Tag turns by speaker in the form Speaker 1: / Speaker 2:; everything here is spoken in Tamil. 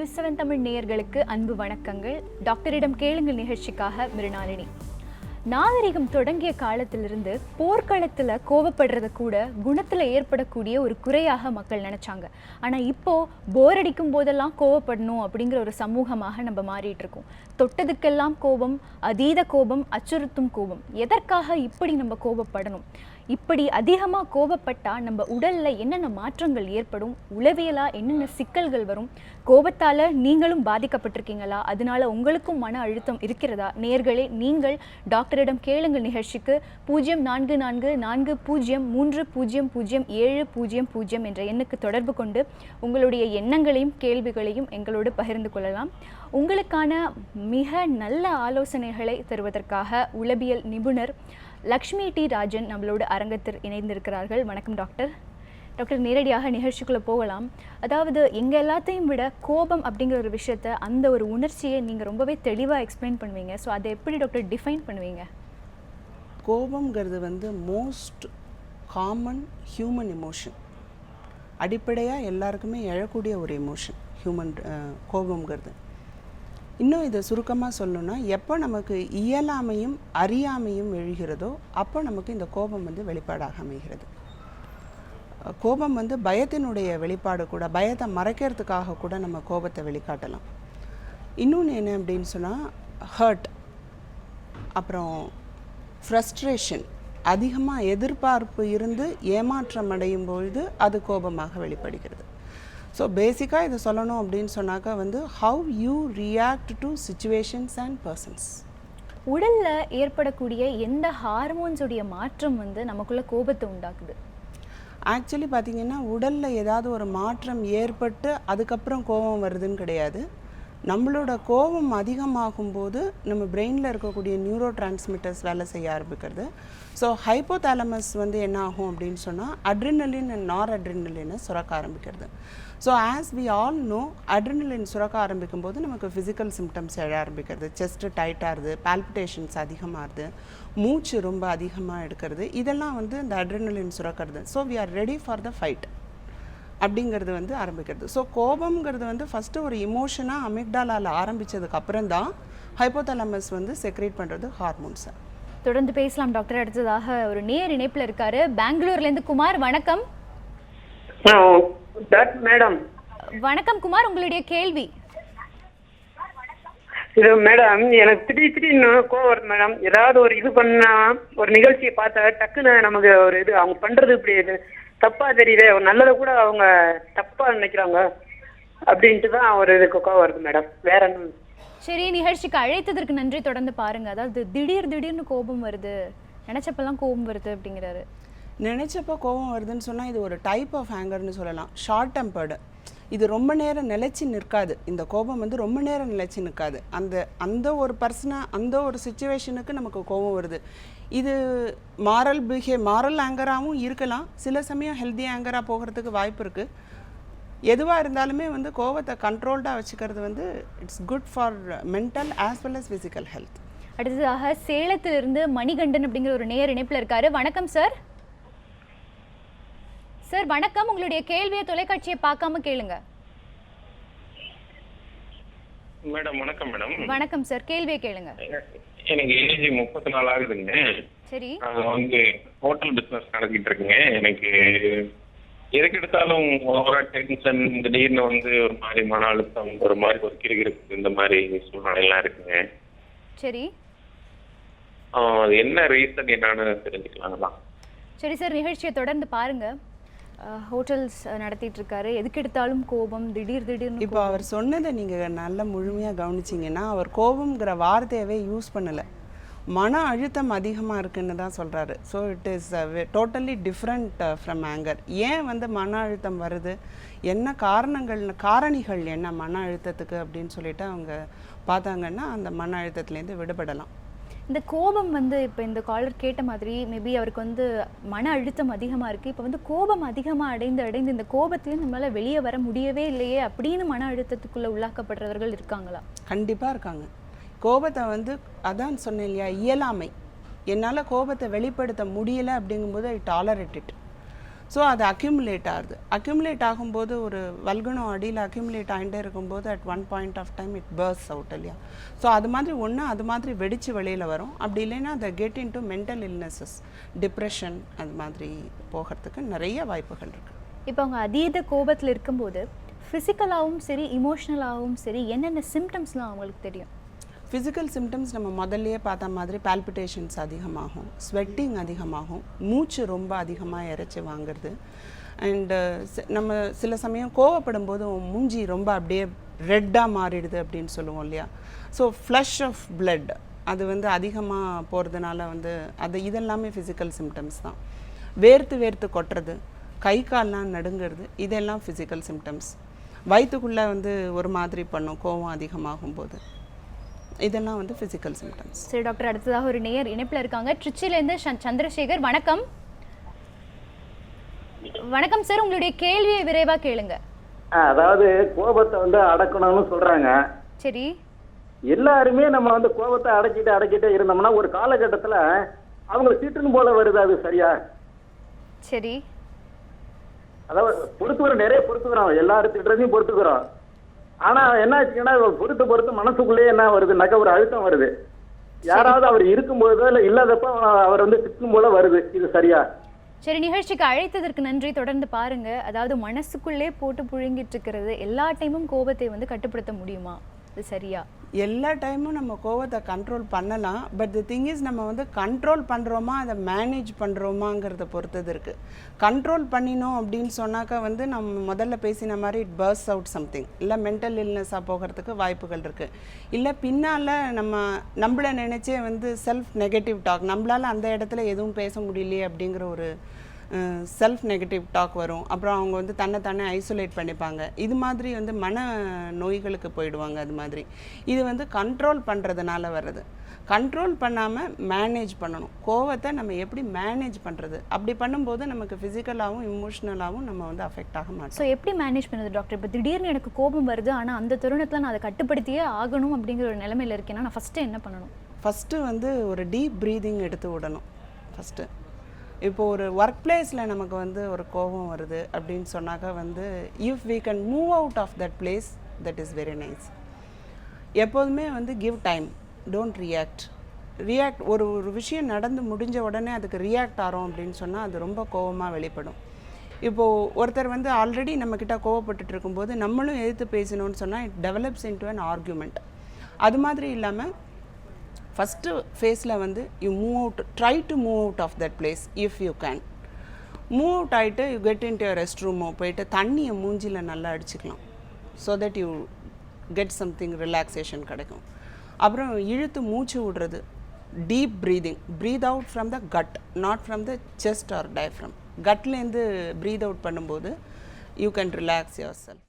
Speaker 1: நியூஸ் 7 தமிழ் நேயர்களுக்கு அன்பு வணக்கங்கள். டாக்டரிடம் கேளுங்கள் நிகழ்ச்சிக்காக மிருணாளினி. நாகரிகம் தொடங்கிய காலத்திலிருந்து போர்க்களத்தில் கோவப்படுறத கூட குணத்தில் ஏற்படக்கூடிய ஒரு குறையாக மக்கள் நினச்சாங்க. ஆனால் இப்போது போர் அடிக்கும் போதெல்லாம் கோவப்படணும் அப்படிங்கிற ஒரு சமூகமாக நம்ம மாறிட்டு இருக்கோம். தொட்டதுக்கெல்லாம் கோபம், அதீத கோபம், அச்சுறுத்தும் கோபம். எதற்காக இப்படி நம்ம கோபப்படணும்? இப்படி அதிகமாக கோபப்பட்டால் நம்ம உடலில் என்னென்ன மாற்றங்கள் ஏற்படும்? உளவியலாக என்னென்ன சிக்கல்கள் வரும்? கோபத்தால் நீங்களும் பாதிக்கப்பட்டிருக்கீங்களா? அதனால உங்களுக்கும் மன அழுத்தம் இருக்கிறதா? நேயர்களே, நீங்கள் டாக்டரிடம் கேளுங்கள் நிகழ்ச்சிக்கு 044440300700 என்ற எண்ணுக்கு தொடர்பு கொண்டு உங்களுடைய எண்ணங்களையும் கேள்விகளையும் எங்களோடு பகிர்ந்து கொள்ளலாம். உங்களுக்கான மிக நல்ல ஆலோசனைகளை தருவதற்காக உளவியல் நிபுணர் லக்ஷ்மி டி ராஜன் நம்மளோட அரங்கத்தில் இணைந்திருக்கிறார்கள். வணக்கம் டாக்டர். டாக்டர், நேரடியாக நிகழ்ச்சிக்குள்ளே போகலாம். அதாவது எங்கள் எல்லாத்தையும் விட கோபம் அப்படிங்கிற ஒரு விஷயத்தை, அந்த ஒரு உணர்ச்சியை நீங்கள் ரொம்பவே தெளிவாக எக்ஸ்பிளைன் பண்ணுவீங்க. ஸோ அதை எப்படி டாக்டர் டிஃபைன் பண்ணுவீங்க?
Speaker 2: கோபம்ங்கிறது மோஸ்ட் காமன் ஹியூமன் எமோஷன். அடிப்படையாக எல்லாருக்குமே எழக்கூடிய ஒரு எமோஷன் ஹியூமன் கோபம்ங்கிறது. இன்னும் இதை சுருக்கமாக சொல்லணும்னா, எப்போ நமக்கு இயலாமையும் அறியாமையும் எழுகிறதோ அப்போ நமக்கு இந்த கோபம் வெளிப்பாடாக அமைகிறது. கோபம் பயத்தினுடைய வெளிப்பாடு கூட, பயத்தை மறைக்கிறதுக்காக கூட நம்ம கோபத்தை வெளிக்காட்டலாம். இன்னொன்று என்ன அப்படின்னு சொன்னால், ஹர்ட், அப்புறம் ஃப்ரஸ்ட்ரேஷன், அதிகமாக எதிர்பார்ப்பு இருந்து ஏமாற்றம் அடையும் பொழுது அது கோபமாக வெளிப்படுகிறது. ஸோ பேசிக்காக இதை சொல்லணும் அப்படின்னு சொன்னாக்கா how you react to situations and persons.
Speaker 1: உடலில் ஏற்படக்கூடிய எந்த ஹார்மோன்ஸுடைய மாற்றம் நமக்குள்ள கோபத்தை உண்டாக்குது?
Speaker 2: ஆக்சுவலி பார்த்திங்கன்னா, உடலில் ஏதாவது ஒரு மாற்றம் ஏற்பட்டு அதுக்கப்புறம் கோபம் வருதுன்னு கிடையாது. நம்மளோட கோபம் அதிகமாகும்போது நம்ம பிரெயினில் இருக்கக்கூடிய நியூரோ டிரான்ஸ்மிட்டர்ஸ் வேலை செய்ய ஆரம்பிக்கிறது. ஸோ ஹைப்போதாலமஸ் என்ன ஆகும் அப்படின்னு சொன்னால், அட்ரினலின் அண்ட் நார் அட்ரினலினை சுரக்க ஆரம்பிக்கிறது. So as we all know, adrenaline சுரக்க ஆரம்பிக்கும் போது நமக்கு ஃபிசிக்கல் சிம்டம்ஸ் எழ ஆரம்பிக்கிறது. செஸ்ட்டு டைட்டாகிறது, பால்பிட்டேஷன்ஸ் அதிகமாகுது, மூச்சு ரொம்ப அதிகமாக எடுக்கிறது. இதெல்லாம் இந்த அட்ரினலின் சுரக்கிறது. So we are ready for the fight அப்படிங்கிறது ஆரம்பிக்கிறது. ஸோ கோபம்ங்கிறது ஃபஸ்ட்டு ஒரு இமோஷனாக அமிக்டாலால் ஆரம்பித்ததுக்கு அப்புறம் தான் ஹைப்போதாலமஸ் செக்ரேட் பண்ணுறது ஹார்மோன்ஸை.
Speaker 1: தொடர்ந்து பேசலாம் டாக்டர். அடுத்ததாக ஒரு நேர் இணைப்பில் இருக்காரு, பெங்களூர்லேருந்து குமார். வணக்கம்
Speaker 3: மேடம்.
Speaker 1: வணக்கம் குமார், உங்களுடைய கேள்வி.
Speaker 3: இது மேடம், எனக்கு திடீர்னு கோவம் வருது மேடம். ஏதாவது ஒரு இது பண்ணா, ஒரு நிகழ்ச்சியை பார்த்தா டக்குன்னு நமக்கு ஒரு இது அவங்க பண்றது இப்படி இது தப்பா தெரியுது, ஒரு நல்லதை கூட அவங்க தப்பா நினைக்கிறாங்க அப்படின்ட்டு தான் ஒரு இதுக்கு கோவம் வருது மேடம். வேற என்ன?
Speaker 1: சரி, நிகழ்ச்சிக்கு அழைத்ததற்கு நன்றி. தொடர்ந்து பாருங்க. அதாவது திடீர்னு கோபம் வருது, நினைச்சப்பெல்லாம் கோபம் வருது அப்படிங்கிறாரு.
Speaker 2: நினைச்சப்போ கோபம் வருதுன்னு சொன்னால் இது ஒரு டைப் ஆஃப் ஆங்கர்னு சொல்லலாம். Short tempered. இது ரொம்ப நேரம் நிலைச்சி நிற்காது. இந்த கோபம் ரொம்ப நேரம் நிலைச்சி நிற்காது. அந்த ஒரு பர்சனாக, அந்த ஒரு சிச்சுவேஷனுக்கு நமக்கு கோபம் வருது. இது மாரல் ஆங்கராகவும் இருக்கலாம். சில சமயம் ஹெல்தி ஆங்கராக போகிறதுக்கு வாய்ப்பு இருக்குது. எதுவாக இருந்தாலுமே கோபத்தை கண்ட்ரோல்டாக வச்சுக்கிறது it's good for mental as well as physical health.
Speaker 1: அடுத்ததாக சேலத்திலிருந்து மணிகண்டன் அப்படிங்கிற ஒரு நேர் இணைப்பில் இருக்காரு. வணக்கம் சார். சார் வணக்கம், உங்களுடைய கேள்வியை தொலைக்காட்சியை பார்க்காம கேளுங்க.
Speaker 4: மேடம் வணக்கம். மேடம்
Speaker 1: வணக்கம் சார், கேள்வியை கேளுங்க.
Speaker 4: எனக்கு ஏஜ் 34 ஆகுதுங்க.
Speaker 1: சரி.
Speaker 4: ஹோட்டல் பிசினஸ் நடத்திட்டு இருக்குங்க. எனக்கு எதுக்கு எடுத்தாலும் ஓவரா டென்ஷன், திடீர்னு ஒரு மாதிரி மன அழுத்தம், ஒரு மாதிரி ஒரு கிறுகிறுப்பு, இந்த மாதிரி சூழ்நிலைலாம் இருக்குங்க.
Speaker 1: சரி.
Speaker 4: அது என்ன ரீசன் என்னன்னு தெரிஞ்சுக்கலாங்களா?
Speaker 1: சரி சார், நிகழ்ச்சியை தொடர்ந்து பாருங்க. ஹோட்டல்ஸ் நடத்திட்டு இருக்காரு, எதுக்கு எடுத்தாலும் கோபம், திடீர்னு.
Speaker 2: இப்போ அவர் சொன்னதை நீங்கள் நல்லா முழுமையாக கவனிச்சிங்கன்னா, அவர் கோபம்ங்கிற வார்த்தையவே யூஸ் பண்ணலை. மன அழுத்தம் அதிகமாக இருக்குன்னு தான் சொல்கிறாரு. So it is totally different from anger. ஏன் மன அழுத்தம் வருது, என்ன காரணிகள் என்ன மன அழுத்தத்துக்கு அப்படின்னு சொல்லிட்டு அவங்க பார்த்தாங்கன்னா அந்த மன அழுத்தத்துலேருந்து விடுபடலாம்.
Speaker 1: இந்த கோபம் இப்போ இந்த காலர் கேட்ட மாதிரி மேபி அவருக்கு மன அழுத்தம் அதிகமாக இருக்குது. இப்போ கோபம் அதிகமாக அடைந்து இந்த கோபத்துலேயும் நம்மளால் வெளியே வர முடியவே இல்லையே அப்படின்னு மன அழுத்தத்துக்குள்ளே உள்ளாக்கப்படுறவர்கள் இருக்காங்களா?
Speaker 2: கண்டிப்பாக இருக்காங்க. கோபத்தை அதான் சொன்னேன் இல்லையா, இயலாமை. என்னால் கோபத்தை வெளிப்படுத்த முடியலை அப்படிங்கும்போது ஐ டாலரேட் இட். ஸோ அது அக்யூமுலேட் ஆகுது. அக்யூமுலேட் ஆகும்போது ஒரு வல்குணம் அடியில் அக்யூமுலேட் ஆகிட்டே இருக்கும்போது at one point of time it bursts out இல்லையா. ஸோ அது மாதிரி ஒன்று அது மாதிரி வெடித்து வெளியில் வரும். அப்படி இல்லைன்னா அதை get in to mental illnesses, depression, அது மாதிரி போகிறதுக்கு நிறைய வாய்ப்புகள் இருக்குது.
Speaker 1: இப்போ அவங்க அதீத கோபத்தில் இருக்கும்போது ஃபிசிக்கலாகவும் சரி இமோஷ்னலாகவும் சரி என்னென்ன சிம்டம்ஸ்லாம் அவங்களுக்கு தெரியும்?
Speaker 2: ஃபிசிக்கல் சிம்டம்ஸ் நம்ம முதல்லையே பார்த்த மாதிரி பால்பிட்டேஷன்ஸ் அதிகமாகும், ஸ்வெட்டிங் அதிகமாகும், மூச்சு ரொம்ப அதிகமாக இறைச்சி வாங்குறது. அண்டு நம்ம சில சமயம் கோவப்படும் போது மூஞ்சி ரொம்ப அப்படியே ரெட்டாக மாறிடுது அப்படின்னு சொல்லுவோம் இல்லையா. ஸோ ஃப்ளஷ் ஆஃப் பிளட் அது வந்து அதிகமாக போகிறதுனால வந்து அது இதெல்லாமே ஃபிசிக்கல் சிம்டம்ஸ் தான். வேர்த்து வேர்த்து கொட்டுறது, கை கால்லாம் நடுங்கிறது, இதெல்லாம் ஃபிசிக்கல் சிம்டம்ஸ். வயிற்றுக்குள்ளே வந்து ஒரு மாதிரி பண்ணும் கோவம் அதிகமாகும் போது, இதெல்லாம் வந்து ஃபிசிக்கல் சிம்டம்ஸ்.
Speaker 1: சரி டாக்டர், அடுத்ததாக ஒரு நேயர் இணைப்பில் இருக்காங்க. ட்ரிச்சிலேருந்து சந்திரசேகர். வணக்கம். வணக்கம் சார், உங்களுடைய கேள்வியை விரைவாக கேளுங்க.
Speaker 5: அதாவது கோபத்தை வந்து அடக்கணும்னு சொல்றாங்க.
Speaker 1: சரி,
Speaker 5: எல்லாருமே நம்ம வந்து கோபத்தை அடக்கிட்டே இருந்தோம்னா ஒரு காலகட்டத்துல அவங்களை திட்டுன்னு போல வருது, அது சரியா?
Speaker 1: சரி,
Speaker 5: அதாவது பொறுத்துக்கிறோம், நிறைய பொறுத்துக்கிறோம், எல்லாரும் திட்டுறதையும் பொறுத்துக்கிறோம். ஆனா என்ன ஆச்சுன்னா பொறுத்து மனசுக்குள்ளேயே என்ன வருதுனாக்கா ஒரு அழுத்தம் வருது. யாராவது அவர் இருக்கும்போதோ இல்ல இல்லாதப்ப அவர் வந்து திட்டும் போல வருது, இது சரியா?
Speaker 1: சரி, நிகழ்ச்சிக்கு அழைத்ததற்கு நன்றி. தொடர்ந்து பாருங்க. அதாவது மனசுக்குள்ளே போட்டு புழுங்கிட்டு இருக்கிறது எல்லா டைமும் கோபத்தை வந்து கட்டுப்படுத்த முடியுமா? இது சரியா?
Speaker 2: எல்லா டைமும் நம்ம கோவத்தை கண்ட்ரோல் பண்ணலாம். பட் தி திங் இஸ் நம்ம வந்து கண்ட்ரோல் பண்ணுறோமா அதை மேனேஜ் பண்ணுறோமாங்கிறத பொறுத்தது இருக்குது. கண்ட்ரோல் பண்ணினோம் அப்படின்னு சொன்னாக்கா வந்து நம்ம முதல்ல பேசின மாதிரி இட் பர்ஸ் அவுட் சம்திங், இல்லை மென்டல் இல்னஸாக போகிறதுக்கு வாய்ப்புகள் இருக்குது. இல்லை பின்னால் நம்மளை நினச்சே வந்து செல்ஃப் நெகட்டிவ் டாக், நம்மளால் அந்த இடத்துல எதுவும் பேச முடியலையே அப்படிங்கிற ஒரு செல்ஃப் நெகட்டிவ் டாக் வரும். அப்புறம் அவங்க வந்து தன்னை ஐசோலேட் பண்ணிப்பாங்க. இது மாதிரி வந்து மன நோய்களுக்கு போயிடுவாங்க. அது மாதிரி இது வந்து கண்ட்ரோல் பண்ணுறதுனால வர்றது. கண்ட்ரோல் பண்ணாமல் மேனேஜ் பண்ணணும். கோவத்தை நம்ம எப்படி மேனேஜ் பண்ணுறது, அப்படி பண்ணும்போது நமக்கு ஃபிசிக்கலாகவும் இமோஷ்னலாகவும் நம்ம வந்து அஃபெக்ட் ஆக மாட்டோம்.
Speaker 1: ஸோ எப்படி மேனேஜ் பண்ணுறது டாக்டர்? இப்போ திடீர்னு எனக்கு கோபம் வருது, ஆனால் அந்த தருணத்தில் நான் அதை கட்டுப்படுத்தியே ஆகணும் அப்படிங்கிற ஒரு நிலைமையில் இருக்கேன்னா நான் ஃபஸ்ட்டு என்ன பண்ணணும்?
Speaker 2: ஃபஸ்ட்டு வந்து ஒரு டீப் ப்ரீதிங் எடுத்து விடணும். ஃபஸ்ட்டு இப்போது ஒரு ஒர்க் பிளேஸில் நமக்கு வந்து ஒரு கோபம் வருது அப்படின்னு சொன்னாக்கா வந்து if we can move out of that place, that is very nice. எப்போதுமே வந்து கிவ் டைம், டோன்ட் ரியாக்ட். ஒரு விஷயம் நடந்து முடிஞ்ச உடனே அதுக்கு ரியாக்ட் ஆகிறோம் அப்படின்னு சொன்னால் அது ரொம்ப கோபமாக வெளிப்படும். இப்போது ஒருத்தர் வந்து ஆல்ரெடி நம்மக்கிட்ட கோவப்பட்டுட்டு இருக்கும்போது நம்மளும் எதிர்த்து பேசணும்னு சொன்னால் it develops into an argument. அது மாதிரி இல்லாமல் ஃபஸ்ட்டு ஃபேஸில் வந்து you move out, try to move out of that place if you can. Move out ஆகிட்டு you get in to rest ரூமோ போயிட்டு தண்ணியை மூஞ்சியில் நல்லா அடிச்சுக்கலாம். So that you get something relaxation கிடைக்கும். அப்புறம் இழுத்து மூச்சு விடுறது, deep breathing, breathe out from the gut, not from the chest or diaphragm. கட்லேருந்து ப்ரீத் அவுட் பண்ணும்போது you can relax your self.